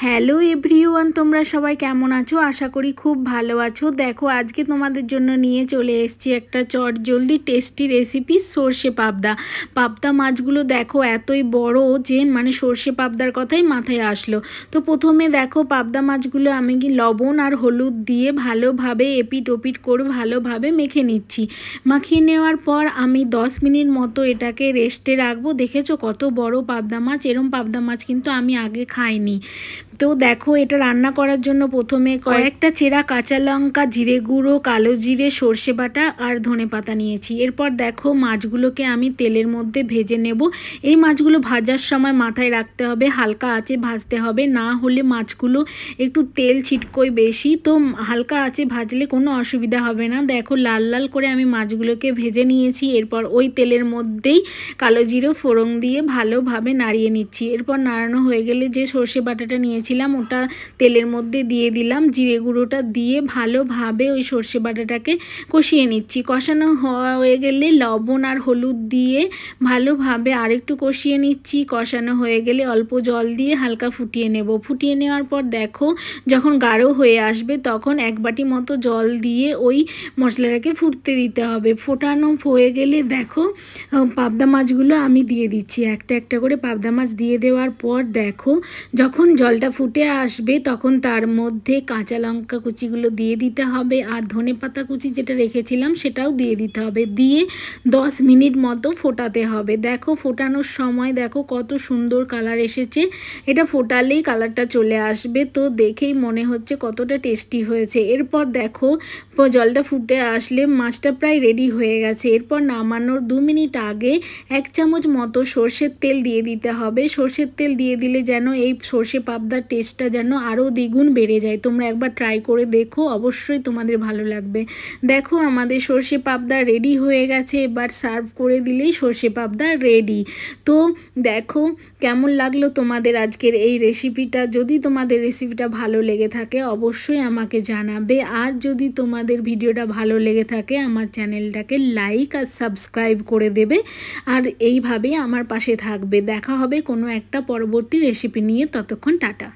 Hello everyone, তোমরা সবাই কেমন আছো? আশা করি খুব ভালো আছো। দেখো আজকে তোমাদের জন্য নিয়ে চলে এসেছি একটা চটজলদি টেস্টি রেসিপি, সর্ষে পাবদা। পাবদা মাছগুলো দেখো এতই বড় যে সর্ষে পাবদার কথাই মাথায় আসলো। তো প্রথমে দেখো পাবদা মাছগুলো আমি লবণ আর হলুদ দিয়ে ভালোভাবে এপিট ওপিট করে ভালোভাবে মেখে নিচ্ছি। মাখিয়ে নেওয়ার পর আমি 10 মিনিট মতো এটাকে রেস্টে রাখবো। দেখেছো কত বড় পাবদা মাছ? এরম পাবদা মাছ কিন্তু আমি আগে খাইনি। তো দেখো এটা রান্না করার জন্য প্রথমে কয়েকটা চেরা কাঁচা লঙ্কা, জিরে গুঁড়ো, কালো জিরে, সর্ষে বাটা আর ধনেপাতা নিয়েছি। এরপর দেখো মাছগুলোকে আমি তেলের মধ্যে ভেজে নেব। এই মাছগুলো ভাজার সময় মাথায় রাখতে হবে হালকা আঁচে ভাজতে হবে, না হলে মাছগুলো একটু তেল ছিটকোয় বেশি, তো হালকা আঁচে ভাজলে কোনো অসুবিধা হবে না। দেখো লাল লাল করে আমি মাছগুলোকে ভেজে নিয়েছি। এরপর ওই তেলের মধ্যেই কালো জিরে ফোড়ন দিয়ে ভালোভাবে নাড়িয়ে নিচ্ছি। এরপর নাড়ানো হয়ে গেলে যে সর্ষে বাটাটা নিয়েছিলাম ওটা তেলের মধ্যে দিয়ে দিলাম। জিরে গুঁড়োটা দিয়ে ভালোভাবে ওই সর্ষে বাটাটাকে কষিয়ে নিচ্ছি। কষানো হয়ে গেলে লবণ আর হলুদ দিয়ে ভালোভাবে আরেকটু কষিয়ে নিচ্ছি। কষানো হয়ে গেলে অল্প জল দিয়ে হালকা ফুটিয়ে নেব। ফুটিয়ে নেওয়ার পর দেখো যখন গাঢ় হয়ে আসবে তখন 1 বাটি মতো জল দিয়ে ওই মশলাটাকে ফুটতে দিতে হবে। ফোটানো হয়ে গেলে দেখো পাবদা মাছগুলো আমি দিয়ে দিচ্ছি। একটা একটা করে পাবদা মাছ দিয়ে দেওয়ার পর দেখো যখন জলটা ফুটে আসবে তখন তার মধ্যে কাঁচা লঙ্কা কুচিগুলো দিয়ে দিতে হবে আর ধনেপাতা কুচি যেটা রেখেছিলাম সেটাও দিয়ে দিতে হবে। দিয়ে 10 মিনিট মতো ফোটাতে হবে। দেখো ফোটানোর সময় দেখো কত সুন্দর কালার এসেছে। এটা ফোটালেই কালারটা চলে আসবে, তো দেখেই মনে হচ্ছে কতটা টেস্টি হয়েছে। এরপর দেখো জলটা ফুটে আসলে মাছটা প্রায় রেডি হয়ে গেছে। এরপর নামানোর 2 মিনিট আগে 1 চামচ মতো সর্ষের তেল দিয়ে দিতে হবে। সর্ষের তেল দিয়ে দিলে যেন এই সর্ষে পাবদার টেস্টটা যেন আরও দ্বিগুণ বেড়ে যায়। তোমরা একবার ট্রাই করে দেখো, অবশ্যই তোমাদের ভালো লাগবে। দেখো আমাদের সর্ষে পাবদা রেডি হয়ে গেছে। এবার সার্ভ করে দিলেই সর্ষে পাবদা রেডি। তো দেখো কেমন লাগলো তোমাদের আজকের এই রেসিপিটা। যদি তোমাদের রেসিপিটা ভালো লেগে থাকে অবশ্যই আমাকে জানাবে। আর যদি তোমাদের ভিডিওটা ভালো লেগে থাকে আমার চ্যানেলটাকে লাইক আর সাবস্ক্রাইব করে দেবে আর এইভাবেই আমার পাশে থাকবে। দেখা হবে কোনো একটা পরবর্তী রেসিপি নিয়ে। ততক্ষণ টাটা।